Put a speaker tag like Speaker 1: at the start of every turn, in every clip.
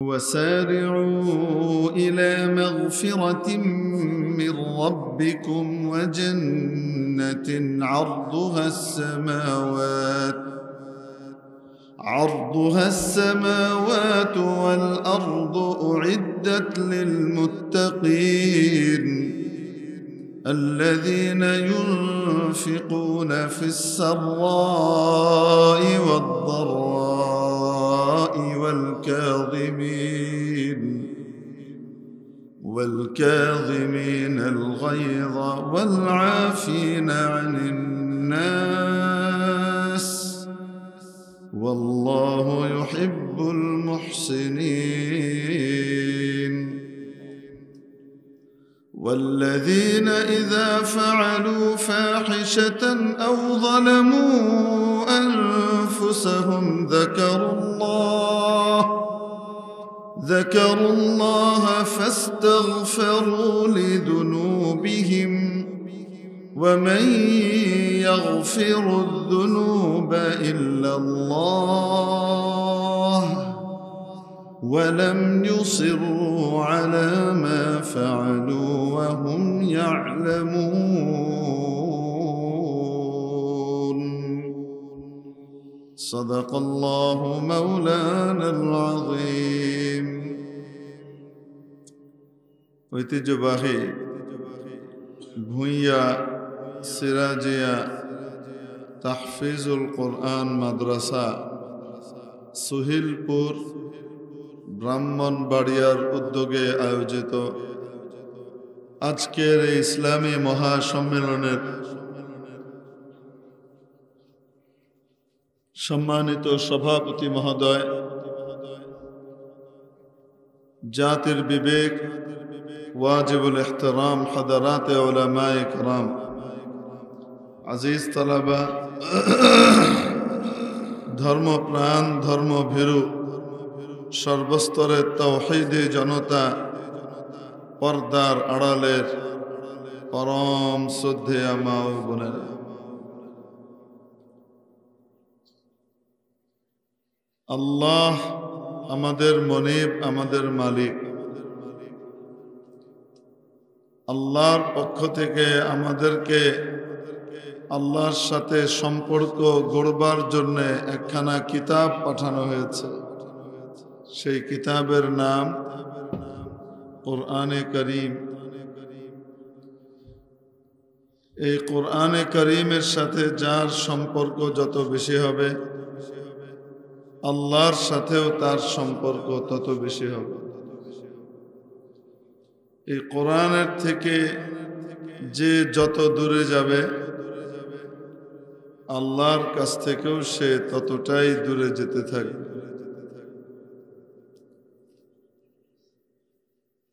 Speaker 1: وسارعوا إلى مغفرة من ربكم وجنة عرضها السماوات والأرض أعدت للمتقين الذين ينفقون في السراء والضراء والكاظمين الغيظ والعافين عن الناس والله يحب المحسنين. والذين إذا فعلوا فاحشة أو ظلموا أنفسهم ذكروا الله فاستغفروا لذنوبهم ومن يغفر الذنوب إلا الله ولم يصروا على ما فعلوا وهم يعلمون. صدق الله مولانا العظيم. ঐতিহ্যবাহী ভূঁইয়া সিরাজিয়া তাহফিজুল কোরআন মাদ্রাসা সুহিলপুর ব্রাহ্মণবাড়িয়ার উদ্যোগে আয়োজিত আজকের এই ইসলামী মহাসম্মেলনের সম্মানিত সভাপতি মহোদয়, জাতির বিবেক ওয়াজিবুল ইহতিরাম হাদারাতে উলামায়ে কিরাম, আজিজ তালাবা, ধর্মপ্রাণ ধর্মভীরু সর্বস্তরের তাওহীদি জনতা, পর্দার আড়ালের পরম শ্রদ্ধেয়া মা ও বোনেরা, আল্লাহ আমাদের মনিব, আমাদের মালিক। আল্লাহর পক্ষ থেকে আমাদেরকে আল্লাহর সাথে সম্পর্ক গড়বার জন্য একখানা কিতাব পাঠানো হয়েছে। সেই কিতাবের নাম কোরআনে করিম। এই কোরআনে করিমের সাথে যার সম্পর্ক যত বেশি হবে, আল্লাহর সাথেও তার সম্পর্ক তত বেশি হবে। এই কোরআনের থেকে যে যত দূরে যাবে, আল্লাহর কাছ থেকেও সে ততটাই দূরে যেতে থাকবে।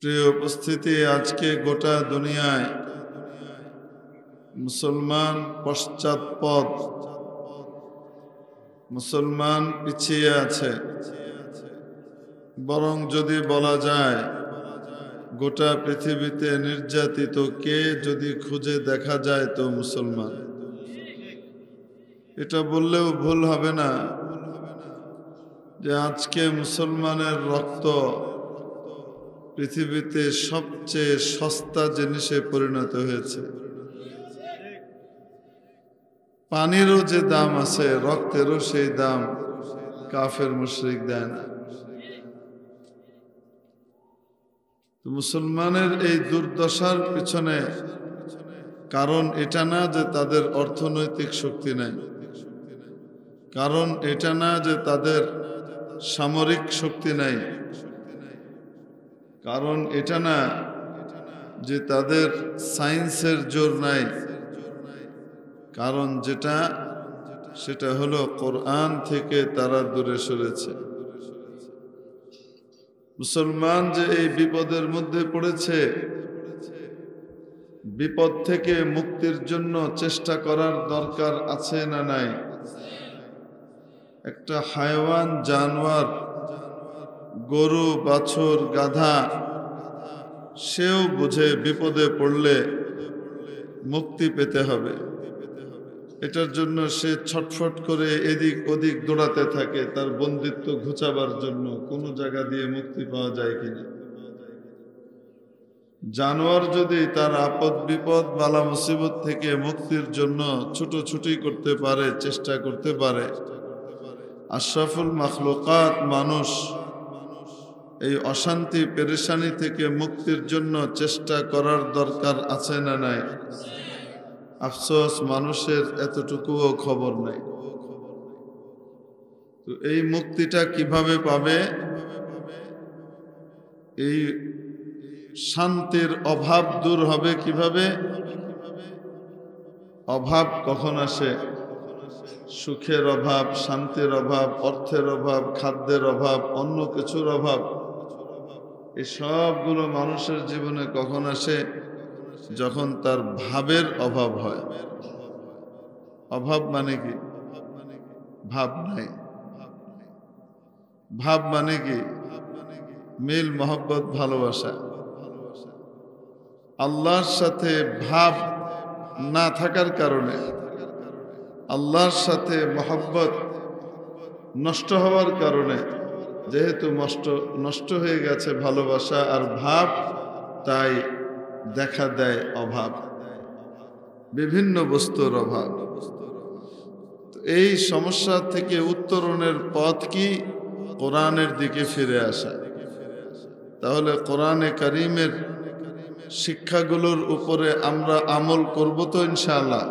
Speaker 1: প্রিয় উপস্থিতি, আজকে গোটা দুনিয়ায় মুসলমান পশ্চাৎপদ, মুসলমান পিছিয়ে আছে। বরং যদি বলা যায় গোটা পৃথিবীতে নির্যাতিত কে যদি খুঁজে দেখা যায় তো মুসলমান। এটা বললেও ভুল হবে না যে আজকে মুসলমানের রক্ত পৃথিবীতে সবচেয়ে সস্তা জিনিসে পরিণত হয়েছে। পানিরও যে দাম আছে, রক্তেরও সেই দাম কাফের মুশরিক দেয় না। মুসলমানের এই দুর্দশার পিছনে কারণ এটা না যে তাদের অর্থনৈতিক শক্তি নাই, কারণ এটা না যে তাদের সামরিক শক্তি নাই, কারণ এটা না যে তাদের সায়েন্সের জোর নাই। কারণ যেটা, সেটা হলো কোরআন থেকে তারা দূরে সরেছে। মুসলমান যে এই বিপদের মধ্যে পড়েছে, বিপদ থেকে মুক্তির জন্য চেষ্টা করার দরকার আছে না নাই? একটা হায়াওয়ান, জানোয়ার, গরু, বাছুর, গাধা, সেও বুঝে বিপদে পড়লে মুক্তি পেতে হবে। এটার জন্য সে ছটফট করে এদিক ওদিক দৌড়াতে থাকে তার বন্দিত্ব ঘুচাবার জন্য, কোনো জায়গা দিয়ে মুক্তি পাওয়া যায় কিনা। জানোয়ার যদি তার আপদ বিপদ বালা মুসিবত থেকে মুক্তির জন্য ছুটোছুটি করতে পারে, চেষ্টা করতে পারে, আশরাফুল মাখলুকাত মানুষ এই অশান্তি পেরেশানি থেকে মুক্তির জন্য চেষ্টা করার দরকার আছে না নাই? আফসোস মানুষের এতটুকুও খবর নাই। তো এই মুক্তিটা কিভাবে পাবে? এই শান্তির অভাব দূর হবে কিভাবে? অভাব কখন আসে? সুখের অভাব, শান্তির অভাব, অর্থের অভাব, খাদ্যের অভাব, অন্য কিছুর অভাব, এই সবগুলো মানুষের জীবনে কখন আসে? যখন তার ভাবের অভাব হয়। অভাব মানে কি? ভাব নাই। ভাব মানে কি? মিল, মহব্বত, ভালোবাসা। আল্লাহর সাথে ভাব না থাকার কারণে, আল্লাহর সাথে মহব্বত নষ্ট হওয়ার কারণে, যেহেতু নষ্ট হয়ে গেছে ভালোবাসা আর ভাব, তাই দেখা দেয় অভাব, বিভিন্ন বস্তুর অভাব। এই সমস্যা থেকে উত্তরণের পথ কি? কোরআনের দিকে ফিরে আসা। তাহলে কোরআনে কারীমের শিক্ষাগুলোর উপরে আমরা আমল করব তো ইনশাআল্লাহ।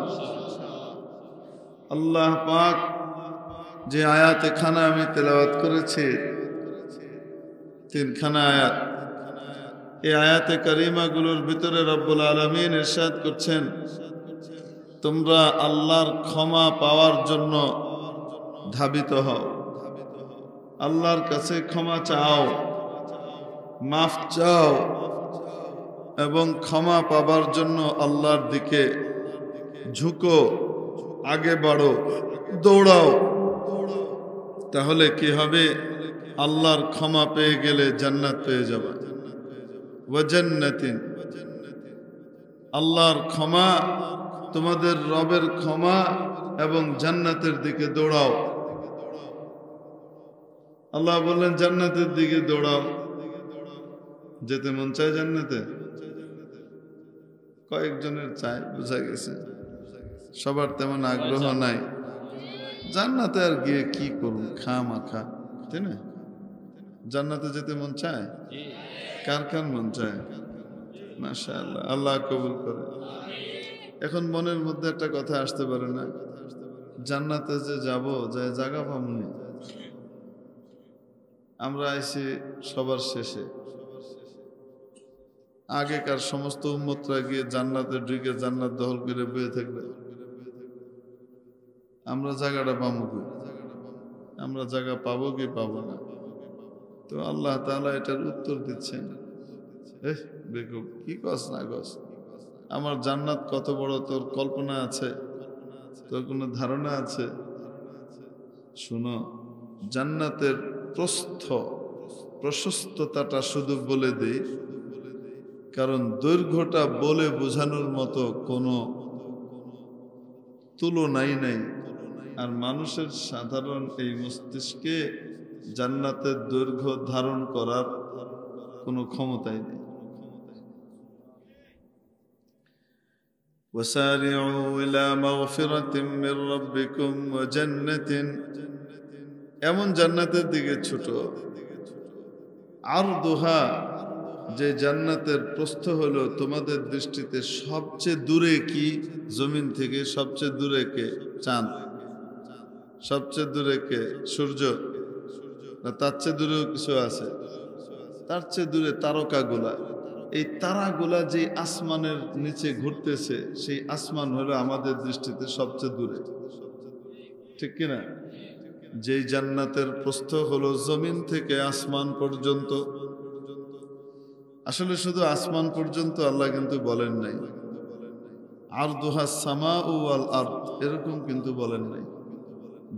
Speaker 1: আল্লাহ পাক যে আয়াত খানা আমি তেলাওয়াত করেছি, 3খানা আয়াত, এই আয়াতে কারিমাগুলোর ভিতরে রব্বুল আলামিন ইরশাদ করছেন, তোমরা আল্লাহর ক্ষমা পাওয়ার জন্য ধাবিত হও, আল্লাহর কাছে ক্ষমা চাও, মাফ চাও এবং ক্ষমা পাবার জন্য আল্লাহর দিকে ঝুঁকো, আগে বাড়ো, দৌড়াও। তাহলে কি হবে? আল্লাহর ক্ষমা পেয়ে গেলে জান্নাত পেয়ে যাবে। ওয়া জান্নাতিন, আল্লাহর ক্ষমা, তোমাদের রবের ক্ষমা এবং জান্নাতের দিকে দৌড়াও। আল্লাহ বললেন জান্নাতের দিকে দৌড়াও। যেতে মন চায় জান্নাতে? কয়েকজনের চায়, বোঝা গেছে, সবার তেমন আগ্রহ নাই। জান্নাতে আর গিয়ে কি করুন, খামাখা, তাই না? জান্নাতে যেতে মন চায়? কার কার মন চায়? মাশাআল্লাহ, আল্লাহ কবুল করে। এখন মনের মধ্যে একটা কথা আসতে পারে না, জান্নাতে যে যাব, যে জায়গা পামনি। আমরা আইছি সবার শেষে, আগেকার সমস্ত উম্মতরা গিয়ে জান্নাতে ঢুকে জান্নাত দখল করে বয়ে থাকবে, আমরা জায়গাটা পাবো কি? আমরা জায়গা পাবো কি পাবো না? তো আল্লাহ তাআলা এটার উত্তর দিচ্ছেন, বেকুব, কি কস না কস, আমার জান্নাত কত বড় তোর কল্পনা আছে? তোর কোনো ধারণা আছে? শুনো, জান্নাতের প্রশস্ততাটা শুধু বলে দেই, কারণ দৈর্ঘ্যটা বলে বোঝানোর মতো কোনো তুলনাই নাই। আর মানুষের সাধারণ এই মস্তিষ্কে জান্নাতের দৈর্ঘ্য ধারণ করার কোনো ক্ষমতাই নেই। وسارعوا إلى مغفرة من ربكم وجنة, এমন জান্নাতের দিকে ছোট, আরদুহা, যে জান্নাতের প্রস্থ হলো তোমাদের দৃষ্টিতে সবচেয়ে দূরে কি? জমিন থেকে সবচেয়ে দূরে কে? চাঁদ। সবচেয়ে দূরে কে? সূর্য। না তার চেয়ে দূরেও কিছু আছে? তার চেয়ে দূরে তারকাগুলা। এই তারাগুলা যে আসমানের নিচে ঘুরতেছে, সেই আসমান হলো আমাদের দৃষ্টিতে সবচেয়ে দূরে, ঠিক কিনা? যেই জান্নাতের প্রস্থ হলো জমিন থেকে আসমান পর্যন্ত। আসলে শুধু আসমান পর্যন্ত আল্লাহ কিন্তু বলেন নাই, আরদুহা সামাউ ওয়াল আরদ, এরকম কিন্তু বলেন নাই।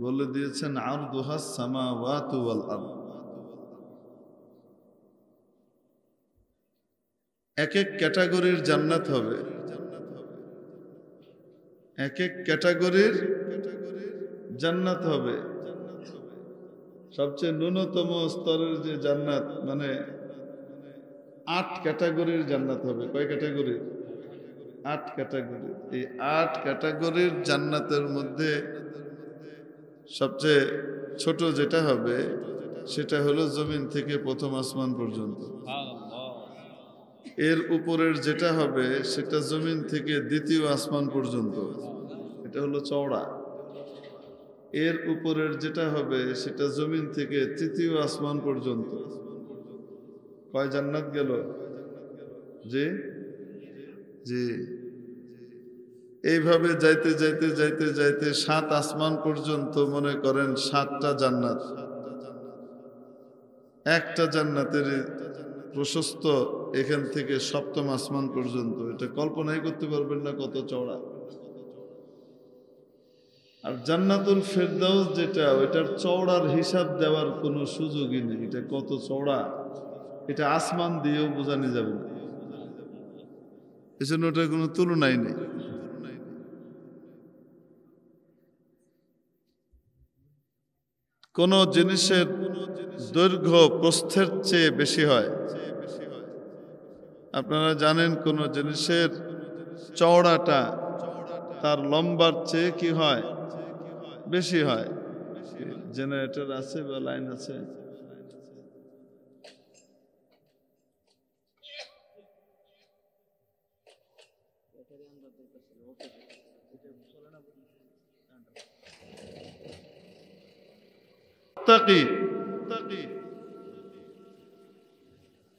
Speaker 1: বলে দিয়েছেন আরদুহা সামাওয়াতু ওয়াল আরদ। এক এক ক্যাটাগরির জান্নাত হবে। এক এক ক্যাটাগরির জান্নাত হবে। সবচেয়ে ন্যূনতম স্তরের যে জান্নাত, মানে 8 ক্যাটাগরির জান্নাত হবে। কয় ক্যাটাগরির? 8 ক্যাটাগরি। এই 8 ক্যাটাগরির জান্নাতের মধ্যে সবচেয়ে ছোট যেটা হবে সেটা হলো জমিন থেকে প্রথম আসমান পর্যন্ত। এর উপরের যেটা হবে সেটা জমিন থেকে দ্বিতীয় আসমান পর্যন্ত, এটা হলো চওড়া। এর উপরের যেটা হবে সেটা জমিন থেকে তৃতীয় আসমান পর্যন্ত। কয় জান্নাত গেল? জি জি। এইভাবে যাইতে যাইতে যাইতে যাইতে 7 আসমান পর্যন্ত মনে করেন 7টা জান্নাত। একটা জান্নাতের প্রশস্ত এখান থেকে 7ম আসমান পর্যন্ত, এটা কল্পনাই করতে পারবেন না কত চওড়া। আর জান্নাতুল ফেরদাউস যেটা, ওইটার চওড়ার হিসাব দেওয়ার কোনো সুযোগই নেই। এটা কত চওড়া এটা আসমান দিয়েও বোঝানো যাবে না, এজন্য ওটার কোনো তুলনাই নেই। কোন জিনিসের দৈর্ঘ্য প্রস্থের চেয়ে বেশি হয়। আপনারা জানেন কোন জিনিসের চওড়াটা তার লম্বার চেয়ে কি হয়? বেশি হয়। জেনারেটর আছে বা লাইন আছে?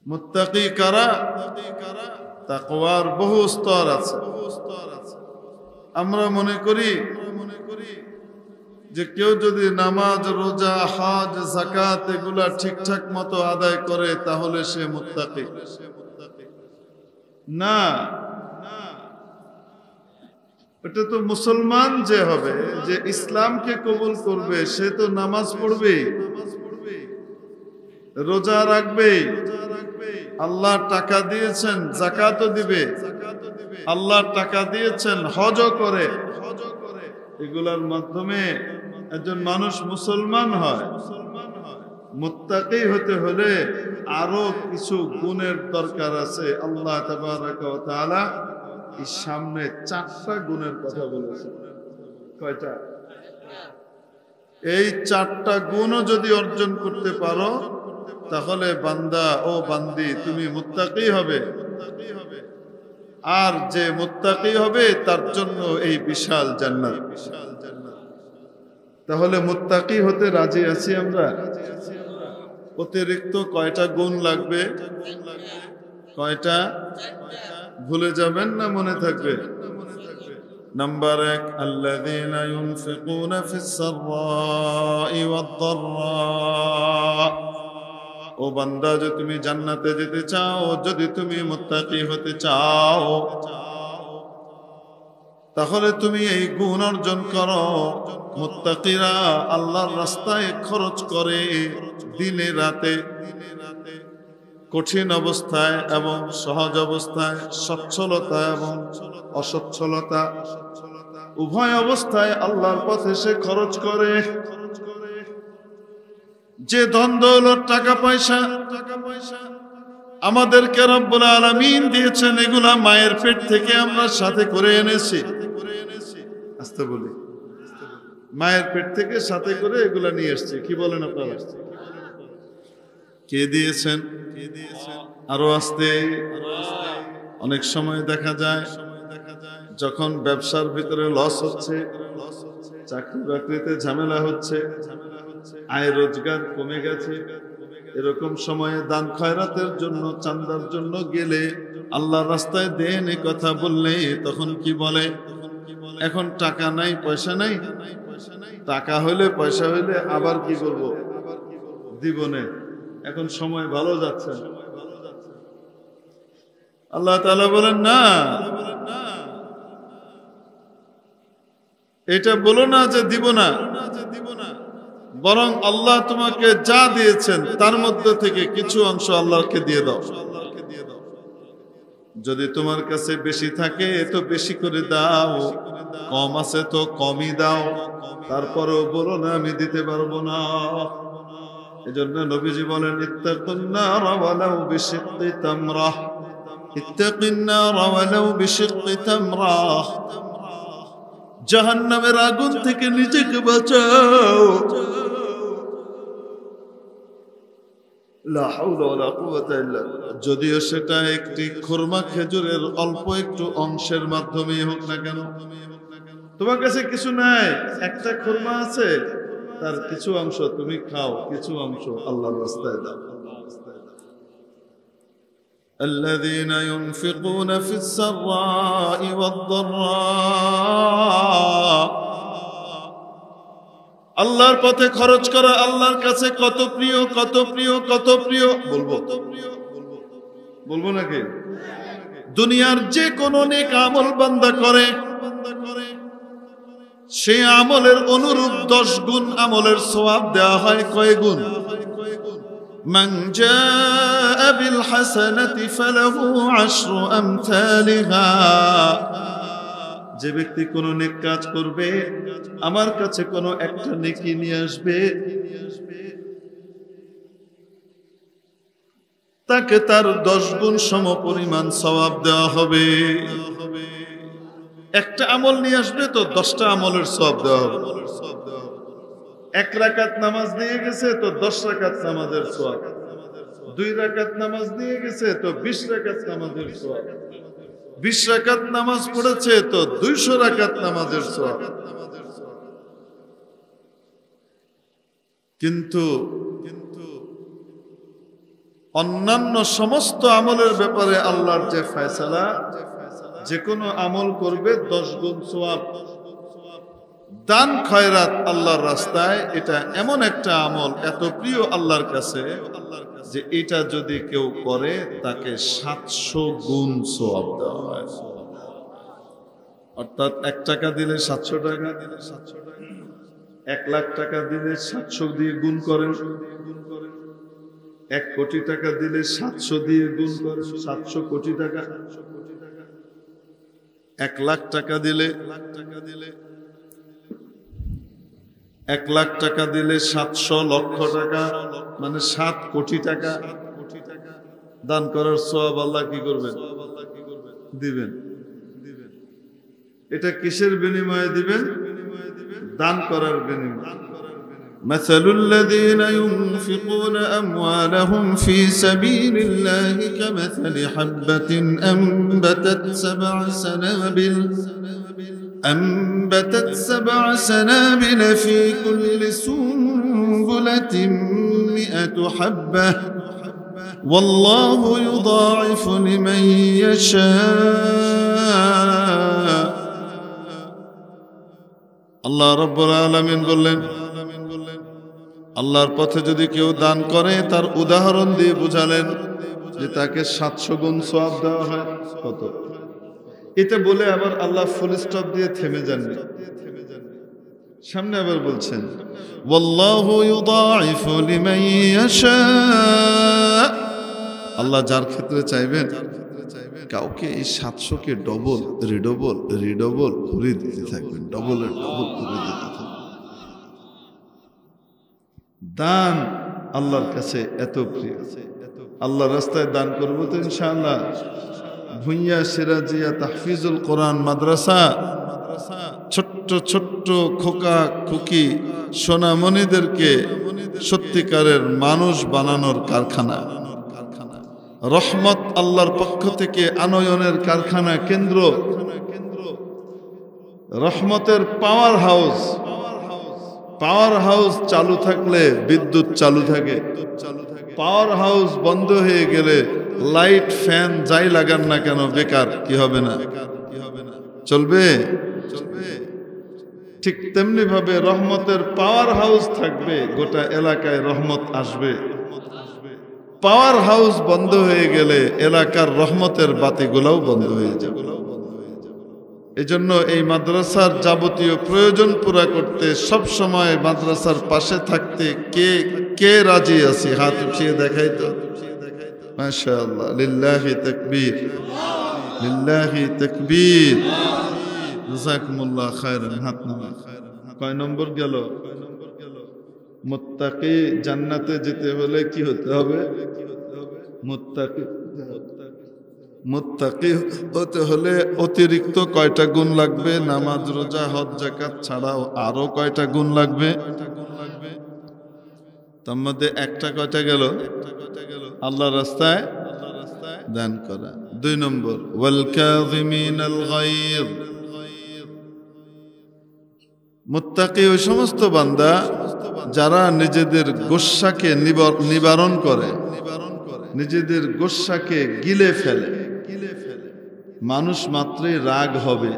Speaker 1: মুত্তাকি কারা? তাকওয়ার বহু স্তর আছে। আমরা মনে করি যে কেউ যদি নামাজ, রোজা, হজ, যাকাত এগুলা ঠিকঠাক মতো আদায় করে তাহলে সে মুত্তাকি। না, এটা তো মুসলমান যে হবে, যে ইসলামকে কবুল করবে, সে তো নামাজ পড়বে, রোজা রাখবে, আল্লাহ টাকা দিয়েছেন যাকাতও দিবে, আল্লাহ টাকা দিয়েছেন হজও করে। এগুলার মাধ্যমে একজন মানুষ মুসলমান হয়। মুত্তাকি হতে হলে আরো কিছু গুণের দরকার আছে। আল্লাহ তাবারাকা ওয়া তাআলা এই সামনে 4টা গুণের কথা বলেছেন। কয়টা? এই 4টা গুণও যদি অর্জন করতে পারো তাহলে বান্দা ও বান্দি তুমি মুত্তাকি হবে। আর যে মুত্তাকি হবে তার জন্য এই বিশাল জান্নাত। তাহলে মুত্তাকি হতে রাজি আছি আমরা? অতিরিক্ত কয়টা গুণ লাগবে? কয়টা? ভুলে যাবেন না মনে থাকবে? নাম্বার 1, আল্লাযীনা ইউনফিকুনা ফিস সাররাই ওয়াদ দাররা। ও বান্দা, যদি তুমি জান্নাতে যেতে চাও, যদি তুমি মুত্তাকি হতে চাও, তাহলে তুমি এই গুণ অর্জন করো। মুত্তাকিরা আল্লাহর রাস্তায় খরচ করে দিনে রাতে, কঠিন অবস্থায় এবং সহজ অবস্থায়, সচ্ছলতা এবং অসচ্ছলতা উভয় অবস্থায় আল্লাহর পথে সে খরচ করে। যে ধন দৌলত, টাকা পয়সা আমাদেরকে রব্বুল আলামিন দিয়েছেন, এগুলা মায়ের পেট থেকে আমরা সাথে করে এনেছি। আস্তে বলি, মায়ের পেট থেকে সাথে করে এগুলা নিয়ে এসেছি। কি বলেন আপনারা? কে দিয়েছেন? আরো আস্তে। অনেক সময় দেখা যায় যখন ব্যবসার ভিতরে লস হচ্ছে, চাকরি বাকরিতে ঝামেলা হচ্ছে, আয় রোজগার কমে গেছে, এরকম সময়ে দান খয়রাতের জন্য, চান্দার জন্য গেলে, আল্লাহর রাস্তায় দেন এ কথা বললে তখন কি বলে? এখন টাকা নাই, পয়সা নাই। টাকা হইলে, পয়সা হইলে আবার কি করব? দিব না, এখন সময় ভালো যাচ্ছে। আল্লাহ তাআলা বলেন না, এটা বলো না যে দিব না, বরং আল্লাহ তোমাকে যা দিয়েছেন তার মধ্যে থেকে কিছু অংশ আল্লাহকে দিয়ে দাও। যদি তোমার কাছে বেশি থাকে তো বেশি করে দাও, কম আছে তো কমই দাও, তারপরেও বলো না আমি দিতে পারবো না। এজন্য নবীজি বলেন ইত্তাকুন নার ওয়ালাউ বিশিক্কি তামরাহ, ইত্তাকিন নার ওয়ালাউ বিশিক্কি তামরাহ। জাহান্নামের আগুন থেকে নিজেকে বাঁচাও। লা হাওলা ওয়ালা কুওয়াতা ইল্লা বিল্লাহ। যদিও সেটা একটি খুরমা খেজুরের অল্প একটু অংশের মাধ্যমেই হোক না কেন। তোমার কাছে কিছু নাই, একটা খুরমা আছে, তার কিছু অংশ তুমি খাও, কিছু অংশ আল্লাহর রাস্তায় দাও। الذين ينفقون في السراء والضراء। আল্লাহর পথে খরচ করা আল্লাহর কাছে কত প্রিয়, কত প্রিয়, কত প্রিয়। বলবো নাকি? দুনিয়ার যে কোনো নেক আমল বান্দা করে, সেই আমলের অনুরূপ 10 গুণ আমলের সওয়াব দেওয়া হয়। কয় গুণ? মান জাআ বিল হাসানাতি ফালাহু 10 আমসালিহা। যে ব্যক্তি কোনো নেক কাজ করবে, আমার কাছে কোনো একটা নেকি নিয়ে আসবে, তাকে তার 10 গুণ সমপরিমাণ সওয়াব দেওয়া হবে। একটা আমল নিয়ে আসবে তো 10টা আমলের সওয়াব দেওয়া হবে। 1 রাকাত নামাজ নিয়ে গেছে তো 10 রাকাত নামাজের সওয়াব, 2 রাকাত নামাজ নিয়ে গেছে তো 20 রাকাত নামাজের সওয়াব, 20 রাকাত নামাজ পড়েছে তো 200 রাকাত নামাজের সওয়াব। কিন্তু অন্যান্য সমস্ত আমলের ব্যাপারে আল্লাহর যে ফয়সালা, যে কোনো আমল করবে 10 গুণ সওয়াব। দান খয়রাত আল্লাহর রাস্তায়, এটা এমন একটা আমল এত প্রিয় আল্লাহর কাছে যে এটা যদি কেউ করে তাকে 700 গুণ সওয়াব দেওয়া হয়। অর্থাৎ 1 টাকা দিলে 700 টাকা, 1 লাখ টাকা দিলে 700 দিয়ে গুণ করেন, 1 কোটি টাকা দিলে 700 দিয়ে গুণ করেন, 700 কোটি টাকা। 1 লাখ টাকা দিলে 1 লাখ টাকা দিলে 700 লক্ষ টাকা, মানে 7 কোটি টাকা দান করার সওয়াব আল্লাহ কি করবেন? দিবেন। এটা কিসের বিনিময়ে দিবেন? দান করার বিনিময়ে। مثل الذين ينفقون أموالهم في سبيل الله كمثل حبة أنبتت 7 سنابل في كل سنبلة 100 حبة والله يضاعف لمن يشاء। আল্লাহ রাব্বুল আলামিন বললেন, আল্লাহর পথে যদি কেউ দান করে তার উদাহরণ দিয়ে বুঝালেন যে তাকে 700 গুণ সওয়াব দেওয়া হয়। কত? এটা বলে আবার আল্লাহ ফুল স্টপ দিয়ে থেমে যাননি, সামনে আবার বলছেন ওয়াল্লাহু ইউদাইফু লিমান ইয়াশা। আল্লাহ যার ক্ষেত্রে চাইবেন কাউকে এই 700 কে ডবল রিডবল করে দিতে থাকবেন, ডবলের ডবল করে দিতে থাকবেন। দান আল্লাহর কাছে এত প্রিয়। আল্লাহর রাস্তায় দান করবো তো ইনশাআল্লাহ। ভুইয়া সিরাজিয়া তাহফিজুল কোরআন মাদ্রাসা ছোট্ট ছোট্ট খোকা খুকি সোনামণিদেরকে সত্যিকারের মানুষ বানানোর কারখানা, রহমত আল্লাহর পক্ষ থেকে আনয়নের কারখানা কেন্দ্র, রহমতের পাওয়ার হাউস চালু থাকলে বিদ্যুৎ চালু থাকে, পাওয়ার হাউস বন্ধ হয়ে গেলে লাইট ফ্যান যাই লাগান না কেন বেকার। কি হবে না? চলবে। ঠিক তেমনি ভাবে রহমতের পাওয়ার হাউস থাকবে, গোটা এলাকায় রহমত আসবে। পাওয়ার হাউস বন্ধ হয়ে গেলে এলাকার রহমতের বাতিগুলোও বন্ধ হয়ে যাবে। এজন্য এই মাদ্রাসার যাবতীয় প্রয়োজন পুরা করতে সব সময় মাদ্রাসার পাশে থাকতে কে কে রাজি আছে? হাত উঠিয়ে দেখাই তো। মাশাআল্লাহ, লিল্লাহি তাকবীর। লিল্লাহি তাকবীর। জাযাকুমুল্লাহ খায়রান। হাত নামান। কয় নম্বর গেল? মুত্তাকি। জান্নাতে যেতে হলে কি হতে হবে? মুত্তাকি। মুত্তাকি হতে হলে অতিরিক্ত কয়টা গুণ লাগবে? নামাজ, রোজা, হজ, যাকাত ছাড়াও আরো কয়টা গুণ লাগবে? তার মধ্যে একটা কয়টা গেল? আল্লাহর রাস্তায় দান করা। 2 নম্বর ওয়াল কাযিমিনাল গায়য। মুত্তাকি ওই সমস্ত বান্দা যারা নিজেদের গোস্বাকে নিবারণ করে, নিজেদের গোস্বাকে গিলে ফেলে। মানুষ মাত্রই রাগ হবে,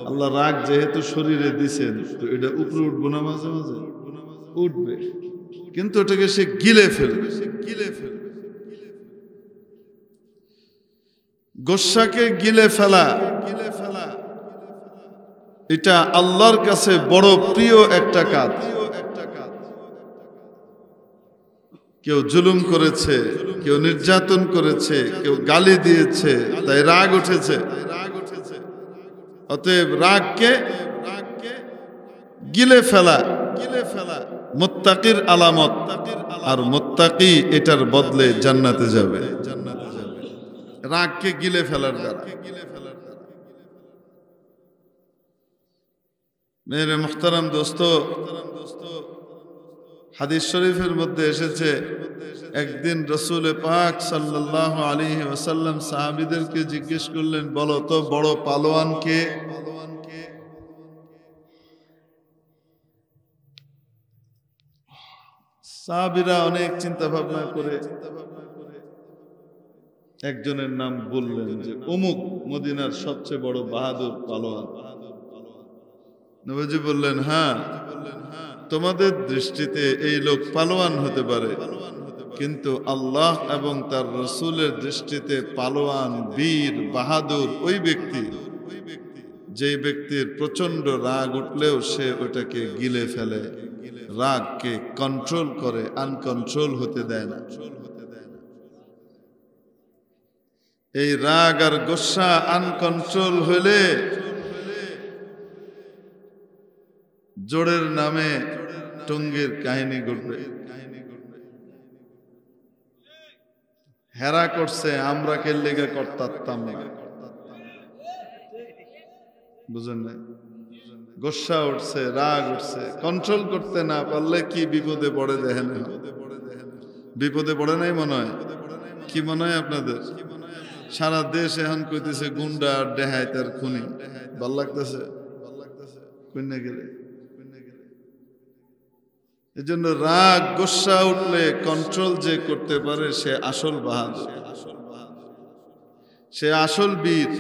Speaker 1: আল্লাহ রাগ যেহেতু শরীরে দিছেন, তো এটা উপরে উঠবো না, মাঝে মাঝে উঠবে, কিন্তু ওটাকে সে গিলে ফেলবে। গোস্বাকে গিলে ফেলা এটা আল্লাহর কাছে বড় প্রিয় একটা কাজ। কেউ জুলুম করেছে, কেউ নির্যাতন করেছে, কেউ গালি দিয়েছে, তাই রাগ উঠেছে। অতএব রাগকে গিলে ফেলা মুত্তাকির আলামত। আর মুত্তাকি এটার বদলে জান্নাতে যাবে, রাগকে গিলে ফেলার দ্বারা। মেরে মুহতারাম দোস্ত, হাদিস শরীফের মধ্যে এসেছে, একদিন রাসূল পাক সাল্লাল্লাহু আলাইহি ওয়াসাল্লাম সাহাবীদেরকে জিজ্ঞেস করলেন, বলো তো বড় পালোয়ান কে? সাহাবীরা অনেক চিন্তা ভাবনা করে একজনের নাম বললেন যে অমুক মদিনার সবচেয়ে বড় বাহাদুর পালোয়ান। নবীজি বললেন, হ্যাঁ, তোমাদের দৃষ্টিতে এই লোক পালোয়ান হতে পারে, কিন্তু আল্লাহ এবং তার রাসূলের দৃষ্টিতে পালোয়ান, বীর, বাহাদুর ওই ব্যক্তি যে ব্যক্তির প্রচন্ড রাগ উঠলেও সে ওটাকে গিলে ফেলে, রাগকে কন্ট্রোল করে, আনকন্ট্রোল হতে দেয় না। এই রাগ আর গোসা আনকন্ট্রোল হইলে জোড়ের নামে টঙ্গীর কাহিনী ঘটবে। হেরা করছে, আমরা কে লেগে করতাম না, বুঝেন না? গোসা উঠছে, রাগ উঠছে, কন্ট্রোল করতে না পারলে কি বিপদে পড়ে দেখেন। বিপদে পড়ে নাই মনে হয়? কি মনে হয় আপনাদের? সারা দেশ এখন কইতেছে গুন্ডা আর ডেহাইতার খুনি। ভাল লাগতেছে? কইনা গেলে এই জন্য রাগ গোসা উঠলে কন্ট্রোল যে করতে পারে সে আসল বাহাদুর, সে আসল বীর।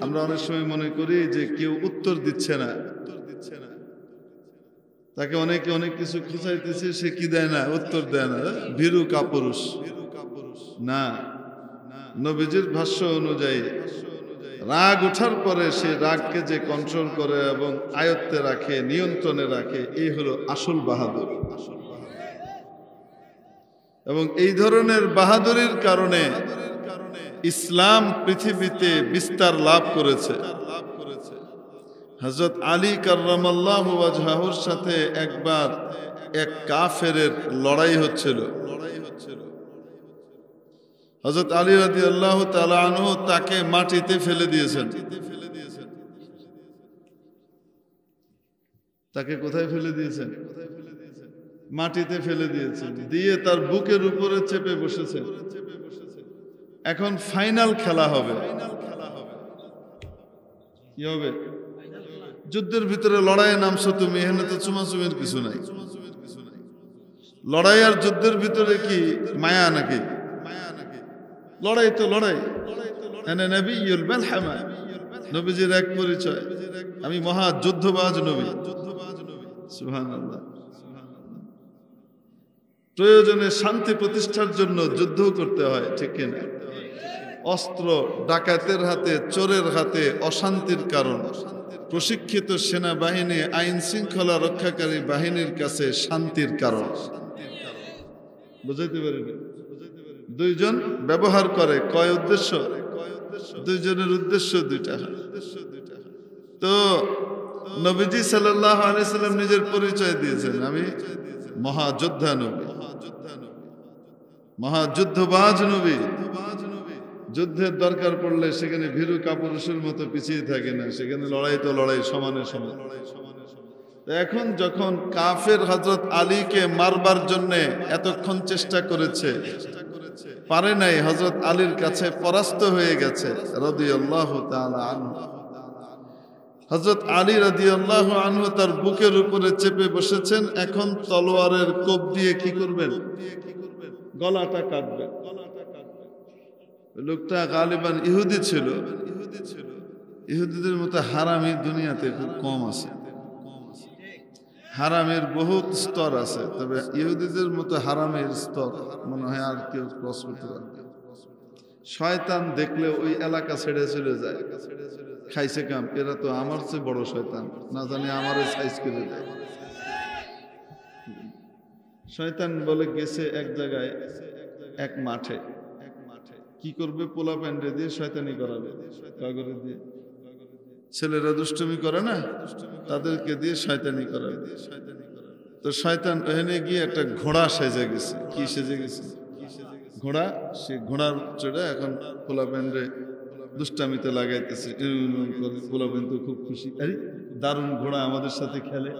Speaker 1: আমরা অনেক সময় মনে করি যে কেউ উত্তর দিচ্ছে না, তাকে অনেকে অনেক কিছু খুঁচাইতেছে, সে কি দেয় না, উত্তর দেয় না, ভীরু কাপুরুষ না। নবীজির ভাষ্য অনুযায়ী রাগ ওঠার পরে সে রাগকে যে কন্ট্রোল করে এবং আয়ত্তে রাখে, নিয়ন্ত্রণে রাখে, এই হলো আসল বাহাদুর। এবং এই ধরনের বাহাদুরির কারণে ইসলাম পৃথিবীতে বিস্তার লাভ করেছে। হযরত আলী কাররামাল্লাহু ওয়াজহাহুর সাথে একবার এক কাফেরের লড়াই হচ্ছিল। হযরত আলী রাদিয়াল্লাহু তাআলা আনহু তাকে মাটিতে ফেলে দিয়েছেন। তাকে কোথায় ফেলে দিয়েছেন? মাটিতে ফেলে দিয়েছেন, দিয়ে তার বুকের উপরে চেপে বসেছেন। এখন ফাইনাল খেলা হবে। কি হবে? যুদ্ধের ভিতরে লড়াইয়ে নামছো তুমি, এখানে তো চুমাচুমির কিছু নাই। লড়াই আর যুদ্ধের ভিতরে কি মায়া নাকি? লড়াই তো লড়াই। নবিয়ুল মালহামা, নবীজির এক পরিচয়, আমি মহা যুদ্ধবাজ নবী। সুবহানাল্লাহ। প্রয়োজনে শান্তি প্রতিষ্ঠার জন্য যুদ্ধ করতে হয়, ঠিক কিনা? অস্ত্র ডাকাতের হাতে, চোরের হাতে অশান্তির কারণ, প্রশিক্ষিত সেনাবাহিনী, আইন শৃঙ্খলা রক্ষাকারী বাহিনীর কাছে শান্তির কারণ। বুঝাইতে পারিনি? দুইজন ব্যবহার করে কয় উদ্দেশ্য? দুইজনের উদ্দেশ্য দুইটা হয়। তো নবীজি সাল্লাল্লাহু আলাইহি সাল্লাম নিজের পরিচয় দিয়েছেন, আমি মহাযোদ্ধা নবী, মহাযুদ্ধবাজ নবী। যুদ্ধের দরকার পড়লে সেখানে ভীরু কাপুরুষের মতো পিছিয়ে থাকে না, সেখানে লড়াই তো লড়াই, সমানে সমান। এখন যখন কাফের হযরত আলীকে মারবার জন্য এতক্ষণ চেষ্টা করেছে, পারে নাই, হযরত আলীর কাছে পরাস্ত হয়ে গেছে রাদিয়াল্লাহু তাআলা আনহু। হযরত আলী রাদিয়াল্লাহু আনহু তার বুকের উপরে চেপে বসেছেন। এখন তলোয়ারের কোপ দিয়ে কি করবেন? গলাটা কাটবেন। লোকটা গালিবান ইহুদি ছিল। ইহুদিদের মতো হারামি দুনিয়াতে খুব কম আছে। হারামের বহুত স্তর আছে, তবে ইহুদিদের মতো হারামের স্তর মনে হয় আর কেউ ক্রস করতে পারবে। শয়তান দেখলে ওই এলাকা ছেড়ে চলে যায়, খাইছে কাম, এরা তো আমার চেয়ে বড় শয়তান, না জানি আমার সাইজ করে দেয়। শয়তান বলে গেছে এক জায়গায়, এক মাঠে, কি করবে? পোলা প্যান্ডে দিয়ে শয়তানি করাবে, কাগরে দিয়ে। ছেলেরা দুষ্টুমি করে না, তাদেরকে দিয়ে শয়তানি করাবে। তো শয়তান ওখানে গিয়ে একটা ঘোড়া সেজে গেছে। কি সেজে গেছে? ঘোড়া। সে ঘোড়ার চড়ে এখন পোলা প্যান্ডে দুষ্টামিতে লাগাইতেছে। পোলা প্যান্ড তো খুব খুশি, আরে দারুণ ঘোড়া আমাদের সাথে খেলে,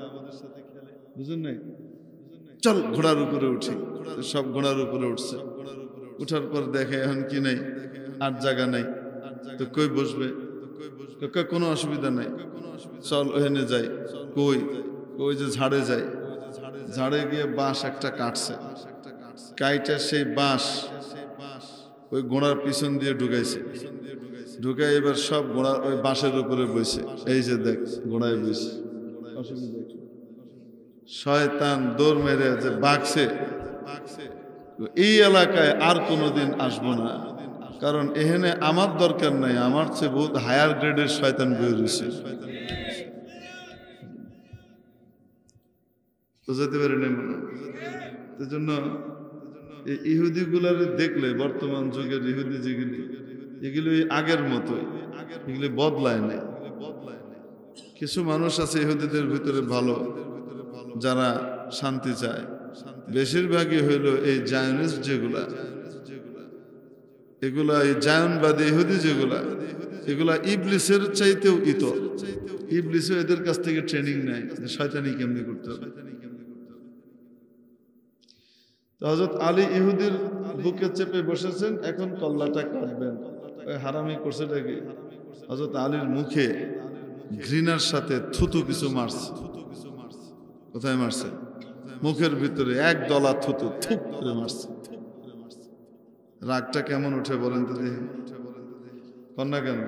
Speaker 1: বুঝুন নাই? চল ঘোড়ার উপরে উঠি। সব ঘোড়ার উপরে উঠছে। উঠার পর দেখে এখন কি নাই, আর জায়গা নাই, তো কই বসবে? কোনো অসুবিধা নাই, চল ওখানে যাই। কই? ওই যে ঝাড়ে যাই। ঝাড়ে গিয়ে বাঁশ একটা কাটছে, কাইটা সেই বাঁশ ওই ঘোড়ার পিছন দিয়ে ঢুকাইছে। ঢুকাই এবার সব ঘোড়া ওই বাঁশের উপরে বসে, এই যে দেখ ঘোড়ায় বসে। অসুবিধা কি? শয়তান দৌড় মেরে যে বাঘছে, এই এলাকায় আর কোনোদিন আসবো না, কারণ এখানে আমার দরকার নাই, আমার চেয়ে বহুত হায়ার গ্রেডের শয়তান বের হয়েছে। বুঝাতে পারি না মনে। এই জন্য এই ইহুদি গুলার দেখলে, বর্তমান যুগের ইহুদি যেগুলি, এগুলি আগের মতোই, এগুলি বদলায় নাই। কিছু মানুষ আছে ইহুদিদের ভিতরে ভালো, যারা শান্তি চায়। বেশিরভাগই হইল এই জায়নিস্ট যেগুলা, এগুলা এই জায়নবাদী ইহুদি যেগুলা, এগুলা ইবলিসের চাইতেও ইতর। ইবলিসও এদের কাছ থেকে ট্রেনিং নেয় শয়তানি কেমনি করতে হবে। হযরত আলী ইহুদির বুকে চেপে বসেছেন, এখন কল্লাটা কাটবেন। ওই হারামি করছেটা কি? হযরত আলীর মুখে ঘৃণার সাথে থুতু কিছু মারছে। কোথায় মারছে? মুখের ভিতরে এক দলা থুতু থুক করে মারছে। রাগটা কেমন উঠে বলেন তো দেখি, কন্যা কেন?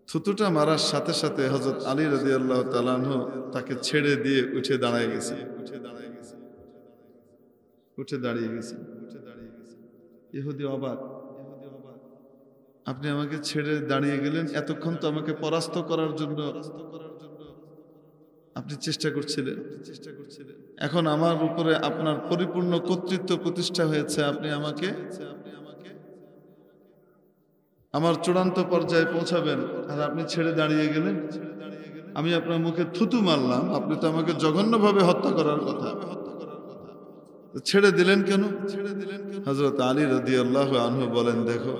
Speaker 1: থুতুটা মারার সাথে সাথে হযরত আলী রাদিয়াল্লাহু তাআলা আনহু তাকে ছেড়ে দিয়ে উঠে দাঁড়িয়ে গেছে। ইহুদি অবাক, আপনি আমাকে ছেড়ে দাঁড়িয়ে গেলেন, এতক্ষণ তো আমাকে পরাস্ত করার জন্য আপনি চেষ্টা করছিলেন, এখন আমার উপরে আপনার পরিপূর্ণ কর্তৃত্ব প্রতিষ্ঠা হয়েছে, আপনি আমাকে আমার চূড়ান্ত পর্যায়ে পৌঁছাবেন, আর আপনি ছেড়ে দাঁড়িয়ে গেলেন। আমি আপনার মুখে থুতু মারলাম, আপনি তো আমাকে জঘন্যভাবে হত্যা করার কথা, ছেড়ে দিলেন কেন? হযরত আলী রাদিয়াল্লাহু আনহু বলেন, দেখো,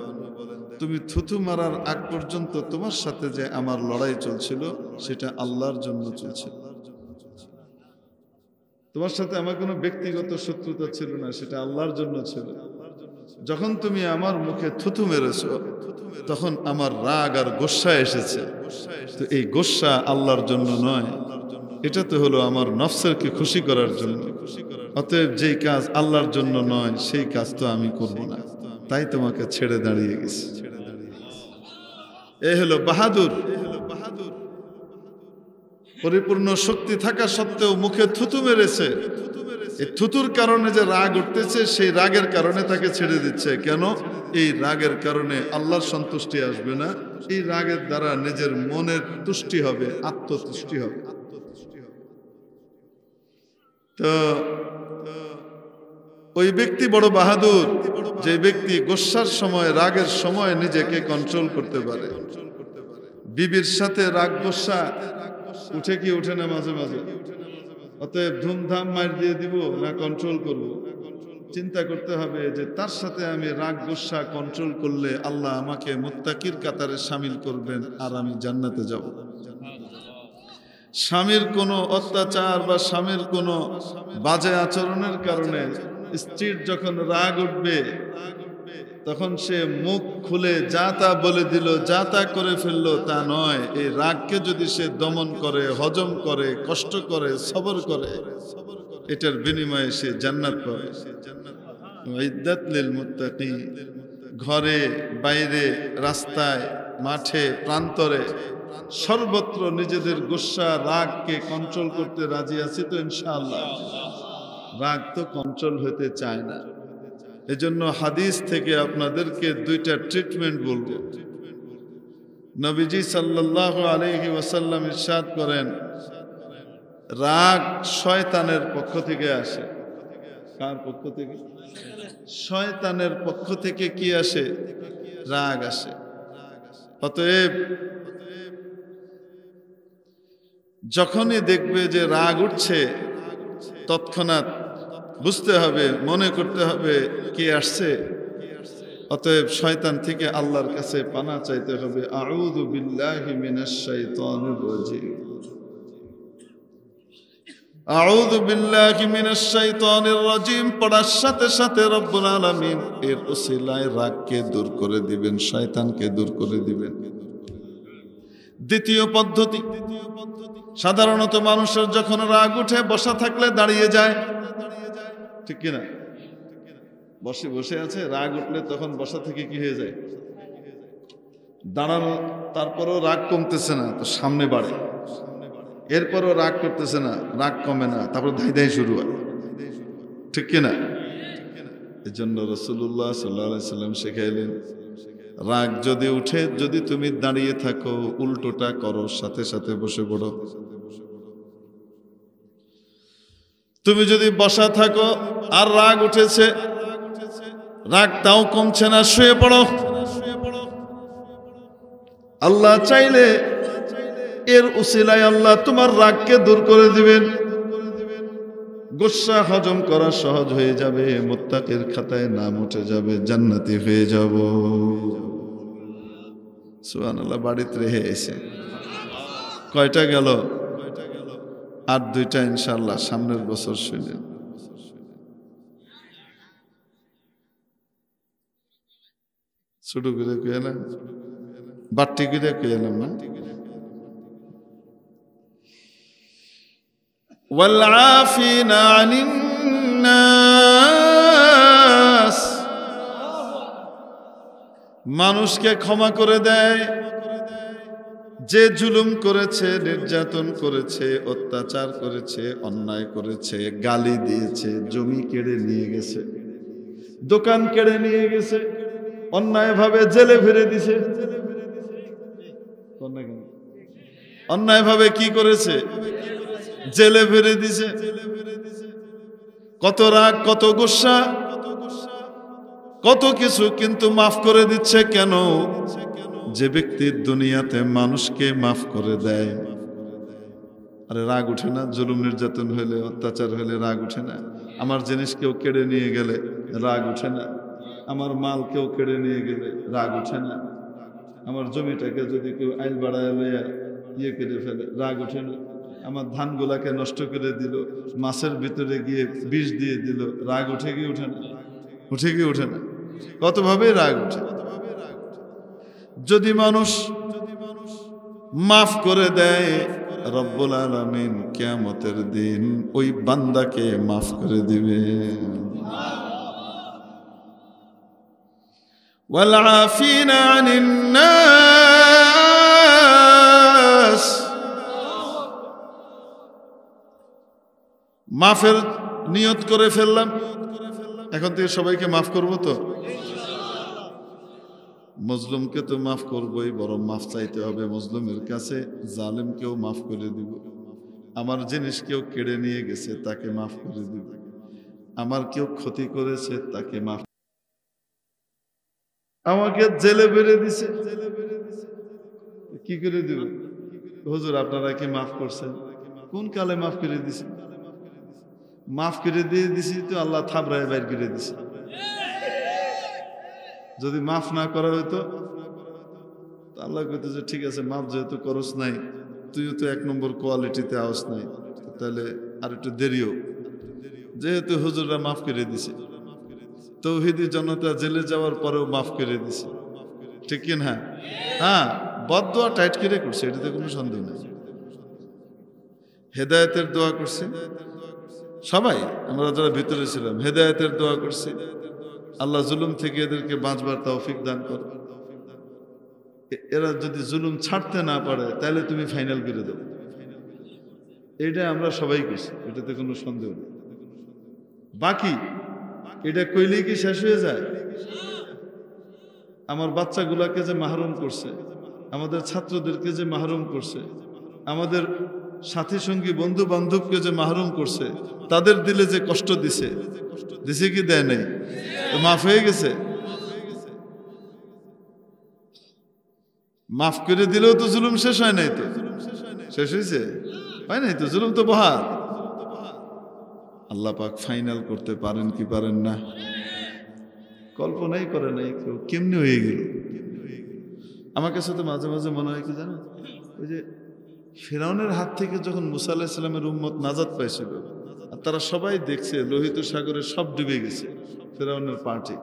Speaker 1: তুমি থুতু মারার আগ পর্যন্ত তোমার সাথে যে আমার লড়াই চলছিল, সেটা আল্লাহর জন্য চলছিল। তোমার সাথে আমার কোনো ব্যক্তিগত শত্রুতা ছিল না, সেটা আল্লাহর জন্য ছিল। যখন তুমি আমার মুখে থুতু মেরেছো, তখন আমার রাগ আর গোস্সা এসেছে। তো এই গোস্সা আল্লাহর জন্য নয়, এটা তো হলো আমার নফসেরকে খুশি করার জন্য। অতএব যেই কাজ আল্লাহর জন্য নয়, সেই কাজ তো আমি করব না, তাই তোমাকে ছেড়ে দাঁড়িয়ে গেছি। এ হলো বাহাদুর। পরিপূর্ণ শক্তি থাকা সত্ত্বেও মুখে থুতু মেরেছে। এই থুতুর কারণে যে রাগ উঠতেছে, সেই রাগের কারণে তাকে ছেড়ে দিচ্ছে। কেন? এই রাগের কারণে আল্লাহর সন্তুষ্টি আসবে না, এই রাগের দ্বারা নিজের মনের তুষ্টি হবে, আত্মতুষ্টি হবে। তো ওই ব্যক্তি বড় বাহাদুর, যে ব্যক্তি গোসার সময়, রাগের সময় নিজেকে কন্ট্রোল করতে পারে। বিবির সাথে রাগ গোসা উঠে কি উঠে না মাঝে মাঝে? অতএব ধুমধাম মার দিয়ে দিব না কন্ট্রোল করব? চিন্তা করতে হবে যে তার সাথে আমি রাগ গোসা কন্ট্রোল করলে আল্লাহ আমাকে মুত্তাকির কাতারে শামিল করবেন আর আমি জান্নাতে যাব। স্বামীর কোনো অত্যাচার বা স্বামীর কোনো বাজে আচরণের কারণে স্ত্রীর যখন রাগ উঠবে, তখন সে মুখ খুলে যা তা বলে দিল, যা তা করে ফেললো তা নয়। এই রাগকে যদি সে দমন করে, হজম করে, কষ্ট করে, সবর করে, এটার বিনিময়ে সে জান্নাত পাবে। ইদ্দাত লিল মুত্তাকিন। ঘরে, বাইরে, রাস্তায়, মাঠে, প্রান্তরে, সর্বত্র নিজেদের গুসা, রাগকে কন্ট্রোল করতে রাজি আছি তো ইনশাআল্লাহ? রাগ তো কন্ট্রোল হতে চায় না। এজন্য হাদিস থেকে আপনাদেরকে দুইটা ট্রিটমেন্ট বলবো। নবীজি সাল্লাল্লাহু আলাইহি ওয়াসাল্লাম ইরশাদ করেন, রাগ শয়তানের পক্ষ থেকে আসে। কার পক্ষ থেকে? শয়তানের পক্ষ থেকে কি আসে? রাগ আসে। অতএব যখনই দেখবে যে রাগ উঠছে, তৎক্ষণাৎ বুঝতে হবে, মনে করতে হবে কে আসছে। অতএব শয়তান থেকে আল্লাহর কাছে পানা চাইতে হবে। আউযু বিল্লাহি মিনাশ শাইতানির রাজিম। আউযু বিল্লাহি মিনাশ শাইতানির রাজিম পড়ার সাথে সাথে রব্বুল আলামিন এর ওসিলায় রাগকে দূর করে দিবেন, শয়তানকে দূর করে দিবেন। দ্বিতীয় পদ্ধতি, সাধারণত মানুষের যখন রাগ উঠে বসা থাকলে দাঁড়িয়ে যায়, ঠিক কিনা? বসে বসে আছে, রাগ উঠলে তখন বসা থেকে কি হয়ে যায়? দাঁড়ানো। তারপরও রাগ কমতেছে না, তো সামনে বাড়ে। এরপরও রাগ করতেছে না, রাগ কমে না, তারপর ধাই ধাই শুরু হয়, ঠিক কিনা? এই জন্য রাসূলুল্লাহ সাল্লাল্লাহু আলাইহি সাল্লাম শিখাইলেন, রাগ যদি উঠে, যদি তুমি দাঁড়িয়ে থাকো, উল্টোটা করো, সাথে সাথে বসে পড়ো। তুমি যদি বসা থাকো আর রাগ উঠেছে, রাগ তাও কমছে না, শুয়ে পড়ো। আল্লাহ চাইলে এর উসিলায় আল্লাহ তোমার রাগকে দূর করে দিবেন। গুসা হজম করা সহজ হয়ে যাবে, মুত্তাকির খাতায় নাম উঠে যাবে, জান্নাতি হয়ে যাব। সুবহানাল্লাহ। বাড়িতে রেখে এসে কয়টা গেল? আর দুইটা ইনশাআল্লাহ সামনের বছর শুনেন। ছোট করে কয়ে না, বাট্টি করে কয়ে না, না والعافين عن الناس, মানুষকে ক্ষমা করে দেয়। যে জুলুম করেছে, নির্যাতন করেছে, অত্যাচার করেছে, অন্যায় করেছে, গালি দিয়েছে, জমি কেড়ে নিয়ে গেছে, দোকান কেড়ে নিয়ে গেছে, অন্যায়ভাবে জেলে ফেলে দিছে। অন্যায়ভাবে কি করেছে? জেলে ফেলে দিছে। কত রাগ, কত গুসা, কত কিছু, কিন্তু মাফ করে দিচ্ছে কেন? যে ব্যক্তির দুনিয়াতে মানুষকে মাফ করে দেয়। আরে রাগ উঠে না? জুলুম নির্যাতন হইলে, অত্যাচার হইলে রাগ উঠে না? আমার জিনিস কেউ কেড়ে নিয়ে গেলে রাগ উঠে না? আমার মাল কেউ কেড়ে নিয়ে গেলে রাগ উঠে না? আমার জমিটাকে যদি কেউ আইল বাড়ায় লইয়া ইয়ে কেটে ফেলে, রাগ উঠে না? আমার ধানগুলাকে নষ্ট করে দিল, মাছের ভিতরে গিয়ে বিষ দিয়ে দিল, রাগ উঠে কি উঠে না? উঠে কি উঠে না? কতভাবে রাগ উঠে। যদি মানুষ মাফ করে দেয়, রব্বুল আলামিন কিয়ামতের দিন ওই বান্দাকে মাফ করে দিবে। ওয়াল আফিনা আনিন নাস, মাফের নিয়ত করে ফেললাম, এখন থেকে সবাইকে মাফ করব তো। মজলুমকে তো মাফ করবই, বরং মাফ চাইতে হবে মজলুমের কাছে। জালেমকেও মাফ করে দিব। আমার জিনিস কেউ কেড়ে নিয়ে গেছে, তাকে মাফ করে দিব। আমার কেউ ক্ষতি করেছে তাকে মাফ, আমাকে জেলে বেড়ে দিছে, কি করে দিব? হুজুর আপনারা কি মাফ করছেন? কোন কালে মাফ করে দিছে? মাফ করে দিয়ে দিছি তো আল্লাহ থাবরায় বাইর করে দিছে। যদি মাফ না করা হইতো আল্লাহ কইতো যে ঠিক আছে, মাফ যেহেতু করস নাই, তুইও তো 1 নম্বর কোয়ালিটিতে আওস নাই, তাহলে আর একটু দেরিও, যেহেতু হুজুররা মাফ করে দিছে, তৌহিদি জনতা জেলে যাওয়ার পরেও মাফ করে দিছে, ঠিক কি না? হ্যাঁ, বদদোয়া টাইট করে করছে, এটাতে কোনো সন্দেহ নেই। হেদায়েতের দোয়া করছে সবাই, আমরা যারা ভিতরে ছিলাম হেদায়েতের দোয়া করছি, আল্লাহ জুলুম থেকে এদেরকে বাঁচবার তৌফিক দান কর। এরা যদি জুলুম ছাড়তে না পারে তাহলে তুমি ফাইনাল করে দাও, এটা আমরা সবাই করছি, এটাতে কোনো সন্দেহ নেই। বাকি এটা কইলেই কি শেষ হয়ে যায়? আমার বাচ্চাগুলাকে যে মাহরুম করছে, আমাদের ছাত্রদেরকে যে মাহরুম করছে, আমাদের সাথী সঙ্গী বন্ধু বান্ধবকে যে মাহরুম করছে, তাদের দিলে যে কষ্ট দিছে, দিছে কি দেয় নাই? তো মাফ হয়ে গেছে? মাফ করে দিলেও তো জুলুম শেষ হয় নাই, তো শেষ হয়েছে? হয় নাই তো, জুলুম তো বহার। আল্লাহ পাক ফাইনাল করতে পারেন কি পারেন না? কল্পনাই করে নাই কেউ, কেমনি হয়ে গেল। আমার কাছে তো মাঝে মাঝে মনে হয় কি জানো, ওই যে ফিরআউনের হাত থেকে যখন মুসা আলাইহিস সালামের উম্মত নাজাত পাইছিল, আর তারা সবাই দেখছে লোহিত সাগরে সব ডুবে গেছে, ফিরআউনের পার্টি,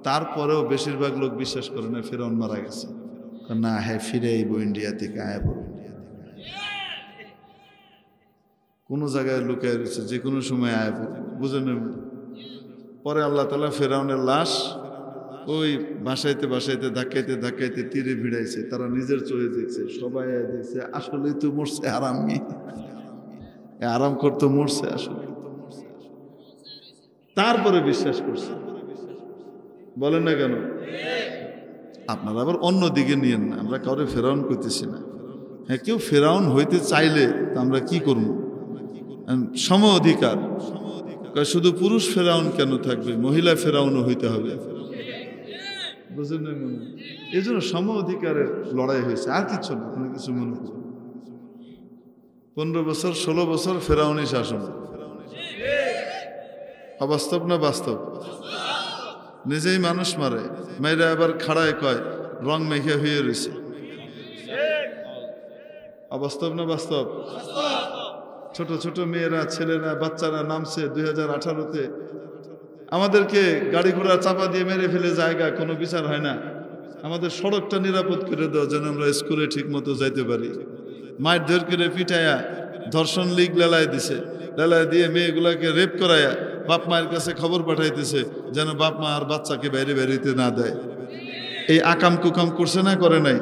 Speaker 1: তারপরেও বেশিরভাগ লোক বিশ্বাস করে না ফিরআউন মারা গেছে। না, হ্যাঁ ফিরে আইব ইন্ডিয়া থেকে, আয়া পড়ব, কোনো জায়গায় লুকায় রয়েছে, যে কোনো সময় আয়া পড়ব, বুঝেন? পরে আল্লাহ তাআলা ফিরআউনের লাশ ওই বাসাইতে বাসাইতে ধাক্কাইতে ধাক্কাইতে তীরে ভিড়াইছে, তারা নিজের চোখে দেখছে, সবাই দেখছে, আসলেই তো মরছে আরামি, আরাম করতো মরছে আসলে। তারপরে বিশ্বাস করছে, বলেন না কেন? আপনারা আবার অন্য দিকে নিয়েন না, আমরা কাউরে ফেরাউন করতেছি না। হ্যাঁ, কেউ ফেরাউন হইতে চাইলে তা আমরা কি করব? সম অধিকার, শুধু পুরুষ ফেরাউন কেন থাকবে, মহিলা ফেরাউনও হইতে হবে, বুঝলেন না? এই জন্য সম অধিকারের লড়াই হয়েছে, আর কিছু না, কোনো কিছু মনে করুন। 15 বছর 16 বছর ফেরাউনি শাসন, অবাস্তব না বাস্তব? নিজেই মানুষ মারে, মেয়েরা আবার খাড়ায় কয় রং মেখে হয়ে রয়েছে, অবাস্তব না বাস্তব? ছোট ছোট মেয়েরা, ছেলেরা, বাচ্চারা নামছে 2018-তে, আমাদেরকে গাড়ি ঘোড়া চাপা দিয়ে মেরে ফেলে, জায়গা কোনো বিচার হয় না। আমাদের সড়কটা নিরাপদ করে দাও যেন আমরা স্কুলে ঠিক মতো যাইতে পারি। মায়ের ধর করে পিটাইয়া ধর্ষণ লিগ লেলায় দিছে, লেলায় দিয়ে মেয়েগুলাকে রেপ করাইয়া বাপ মায়ের কাছে খবর পাঠাইতেছে যেন বাপ মা আর বাচ্চাকে বাইরে বেরিতে না দেয়। এই আকাম কুকাম করছে না, করে নাই?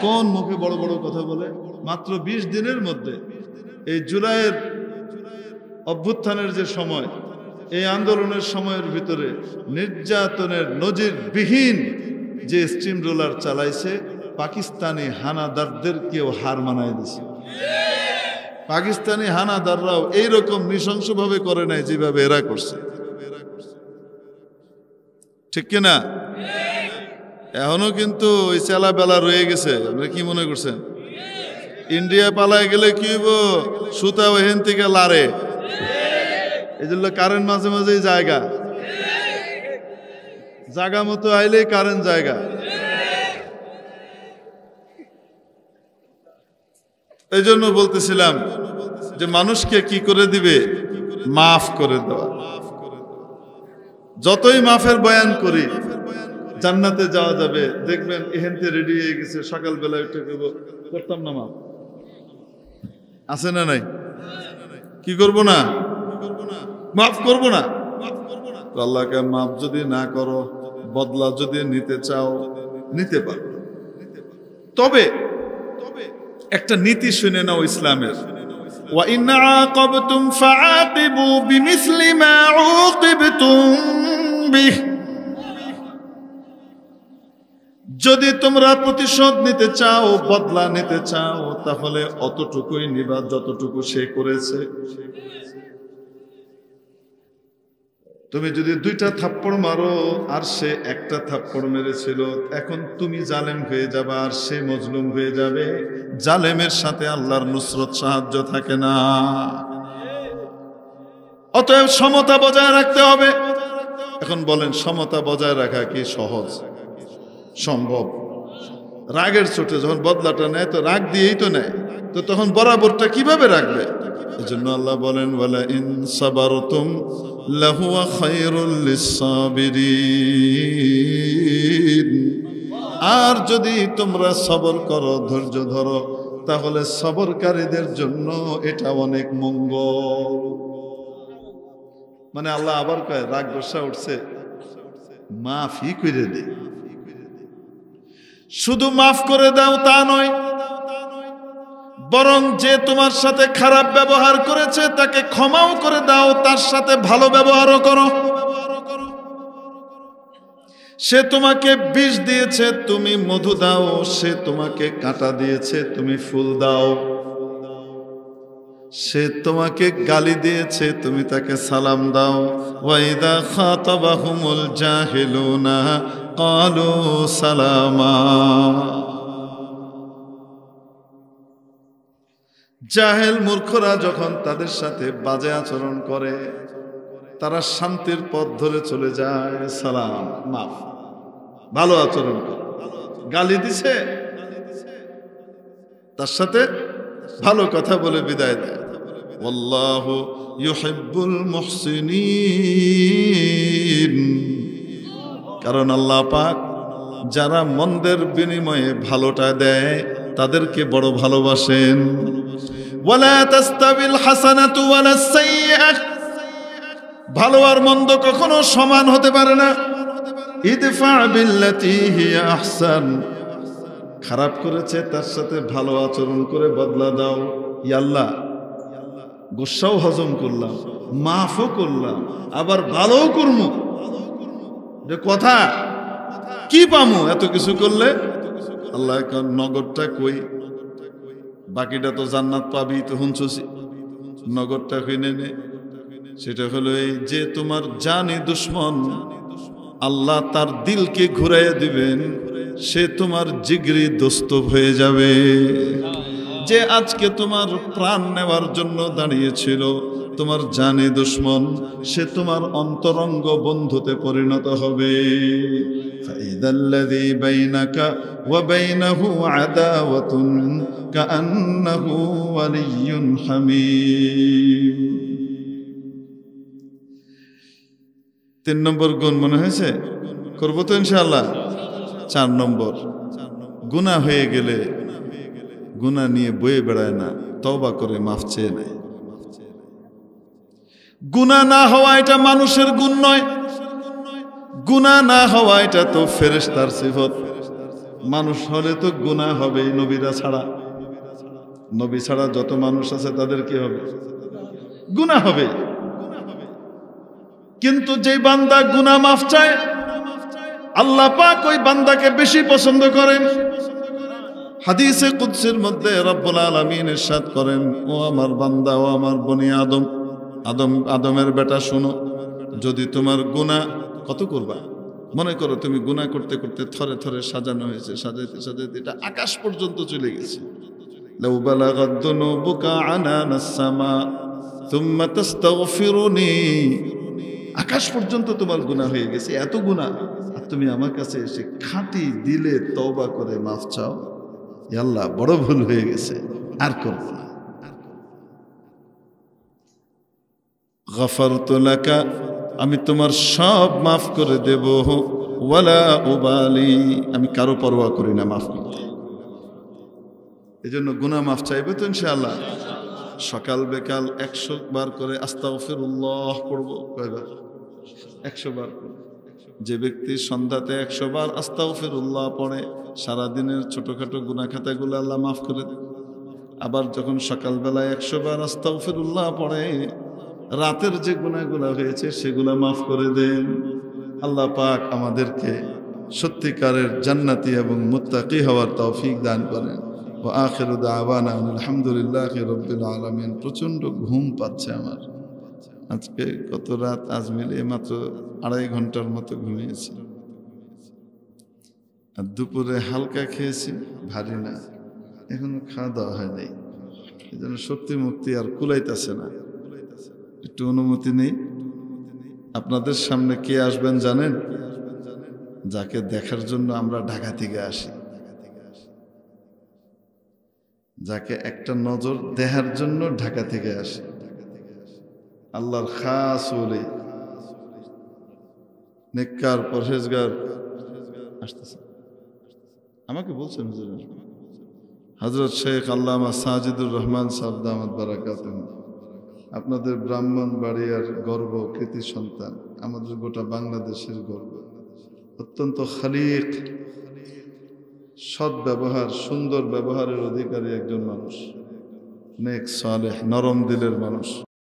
Speaker 1: কোন মুখে বড় বড় কথা বলে? মাত্র 20 দিনের মধ্যে এই জুলাইয়ের অভ্যুত্থানের যে সময়, এই আন্দোলনের সময়ের ভিতরে নির্যাতনের নজিরবিহীন যে স্টিম রোলার চালাইছে, পাকিস্তানি হানাদারদেরকেও হার মানায় দিছে। পাকিস্তানি হানাদাররাও এইরকম নৃশংসভাবে করে নাই যেভাবে এরা করছে, ঠিক কিনা? এখনো কিন্তু ওই চেলা বেলা রয়ে গেছে। আপনারা কি মনে করছেন ইন্ডিয়া পালায় গেলে কি হইব? সুতা ওহেন থেকে লারে, এই জন্য কারেন্ট মাঝে মাঝেই জায়গা জায়গা মতো আইলেই কারেন্ট জায়গা। এই জন্য বলতেছিলাম যে মানুষকে কি করে দিবে? মাফ করে দেওয়া। যতই মাফের বয়ান করি জান্নাতে যাওয়া যাবে, দেখবেন এহেনতে রেডি হয়ে গেছে, সকালবেলা উঠে করতাম না মাফ, আছে না নাই? কি করব না? মাফ করব না। আল্লাহকে মাফ যদি না করো, বদলা যদি নিতে চাও নিতে পারো, তবে একটা নীতি শুনে নাও ইসলামের। ওয়া ইন আকাবতুম ফাআকিবু বিমিসলি মা উকিবতুম বিহি, যদি তোমরা প্রতিশোধ নিতে চাও, বদলা নিতে চাও, তাহলে অতটুকুই নিবা যতটুকু সে করেছে। তুমি যদি 2টা থাপ্পড় মারো আর সে একটা থাপ্পড় মেরেছিল, এখন তুমি জালেম হয়ে যাবে আর সে মজলুম হয়ে যাবে। জালেমের সাথে আল্লাহর নুসরত সাহায্য থাকে না। অতএব সমতা বজায় রাখতে হবে। এখন বলেন, সমতা বজায় রাখা কি সহজ? সম্ভব? রাগের চোটে যখন বদলাটা নেয় তো রাগ দিয়েই তো নেয়, তো তখন বরাবরটা কিভাবে রাখবে? এজন্য আল্লাহ বলেন, ওয়ালা ইন সাবারতুম লাহুয়া খায়রুল লিসসাবিরিন। আর যদি তোমরা সবর করো, ধৈর্য ধরো, তাহলে সবরকারীদের জন্য এটা অনেক মঙ্গল। মানে আল্লাহ আবার কয়, রাগ গোসা উঠছে, মাফই করে দে। শুধু মাফ করে দাও তা নয়, বরং যে তোমার সাথে খারাপ ব্যবহার করেছে তাকে ক্ষমাও করে দাও, তার সাথে ভালো ব্যবহারও করো। সে তোমাকে বিষ দিয়েছে, তুমি মধু দাও। সে তোমাকে কাঁটা দিয়েছে, তুমি ফুল দাও। সে তোমাকে গালি দিয়েছে, তুমি তাকে সালাম দাও। ওয়াইদা খাতাবাহুমুল জাহিলুনা ক্বালু সালামা। জাহেল মূর্খরা যখন তাদের সাথে বাজে আচরণ করে, তারা শান্তির পথ ধরে চলে যায়, সালাম, মাফ, ভালো আচরণ করে। গালি দিছে, তার সাথে ভালো কথা বলে বিদায় দেয়। আল্লাহু ইউহিব্বুল মুহসিনিন। কারণ আল্লাহ পাক যারা মন্দের বিনিময়ে ভালোটা দেয় তাদেরকে বড় ভালোবাসেন। ওয়ালা তাস্তাবিল হাসানাতু ওয়ালাস সাইয়্যাহ। ভালো আর মন্দ কখনো সমান হতে পারে না। ইদফা বিল্লাতি হিয়া আহসান। খারাপ করেছে, তার সাথে ভালো আচরণ করে বদলা দাও। ইয়া আল্লাহ, গুসাও হজম করলাম, মাফও করলাম, আবার ভালোও করমু, যে কথা কি পামু এত কিছু করলে? আল্লাহ নগদটা কই, বাকিটা তো জান্নাত পাবি, তো হুঁচছি, নগদটা কইনে নে। সেটা হলো এই যে তোমার জানি দুশ্মন, আল্লাহ তার দিলকে ঘুরাইয়া দিবেন, সে তোমার জিগরি দোস্ত হয়ে যাবে। যে আজকে তোমার প্রাণ নেওয়ার জন্য দাঁড়িয়েছিল, তোমার জানি দুশ্মন, সে তোমার অন্তরঙ্গ বন্ধুতে পরিণত হবে। ফাইদাল্লাযী বাইনাকা ওয়া বাইনাহু আদাওয়াতুন কাআন্নাহু ওয়ালিয়্যুন হামীম। 3 নম্বর গুণ মনে হয়েছে? করবো তো ইনশাআল্লাহ। 4 নম্বর, গুনাহ হয়ে গেলে গুনাহ নিয়ে বয়ে বেড়ায় না, তওবা করে মাফ চেয়ে নেয়। গুনাহ না হওয়া এটা মানুষের গুণ নয়, গুনাহ না হওয়া এটা তো ফেরেশতার সিফত। মানুষ হলে তো গুনাহ হবেই, নবীরা ছাড়া। নবী ছাড়া যত মানুষ আছে তাদের কি হবে? গুনাহ হবে। কিন্তু যে বান্দা গুনাহ মাফ চায়, আল্লাহ পাক ওই বান্দাকে বেশি পছন্দ করেন। হাদিসে কুদসির মধ্যে রব্বুল আলামিন ইরশাদ করেন, ও আমার বান্দা, ও আমার বনি আদম, আদমের বেটা, শোনো, যদি তোমার গুনাহ কত করবা, মনে করো তুমি গুনাহ করতে করতে থরে থরে সাজানো হয়েছে, সাজাইতে সাজাইতে এটা আকাশ পর্যন্ত চলে গেছে। লাউ বালাগাদ দুনুবুকা আনানাস সামা সুম্মা তাস্তাগফিরুনি। আকাশ পর্যন্ত তোমার গুনাহ হয়ে গেছে, এত গুনাহ, আর তুমি আমার কাছে এসে খাঁটি দিলে তওবা করে মাফ চাও। ইয়া আল্লাহ, বড় ভুল হয়ে গেছে, আর করব না। গফারতু লাকা, আমি তোমার সব মাফ করে দেব। ওয়ালা উবালি, আমি কারো পরোয়া করি না মাফ করতে। এজন্য গুনাহ মাফ চাইবে তো ইনশাআল্লাহ। সকাল বেকাল 100 বার করে আস্তাগফিরুল্লাহ পড়ব। কয়বার? 100 বার পড়ব। যে ব্যক্তি সন্ধ্যাতে 100 বার আস্তাগফিরুল্লাহ পড়ে, সারাদিনের ছোটখাটো গুনাহ খাতাগুলো আল্লাহ মাফ করে দেবে। আবার যখন সকালবেলায় 100 বার আস্তাগফিরুল্লাহ পড়ে, রাতের যে গুনাহগুলো হয়েছে সেগুলো মাফ করে দেন। আল্লাহ পাক আমাদেরকে সত্যিকারের জান্নাতি এবং মুত্তাকি হওয়ার তৌফিক দান করেন। ওয়া আখিরু দাওয়ানা আলহামদুলিল্লাহি রাব্বিল আলামিন। প্রচন্ড ঘুম পাচ্ছে আমার। আজকে কত রাত, আজ মিলিয়ে মাত্র 2.5 ঘন্টার মতো ঘুমিয়েছি। আর দুপুরে হালকা খেয়েছি, ভারী না, এখনো খাওয়া দাওয়া হয় নাই। এই জন্য শক্তি মুক্তি আর কুলাইতেছে না, একটু অনুমতি নেই। আপনাদের সামনে কে আসবেন জানেন? যাকে দেখার জন্য আমরা ঢাকা থেকে আসি, যাকে একটা নজর দেখার জন্য ঢাকা থেকে আসি। আল্লাহর খাস ওলি, নেককার, পরহেজগার আসতেছে। আমাকে বলছেন হুজুর, হযরত শেখ আল্লামা সাজিদুর রহমান সাহেব দামাত বারাকাতুহু, আপনাদের ব্রাহ্মণবাড়িয়ার গর্ব, কৃতি সন্তান, আমাদের গোটা বাংলাদেশের গর্ব। অত্যন্ত খালিক, সৎ ব্যবহার, সুন্দর ব্যবহারের অধিকারী একজন মানুষ, নেক সালেহ, নরম দিলের মানুষ।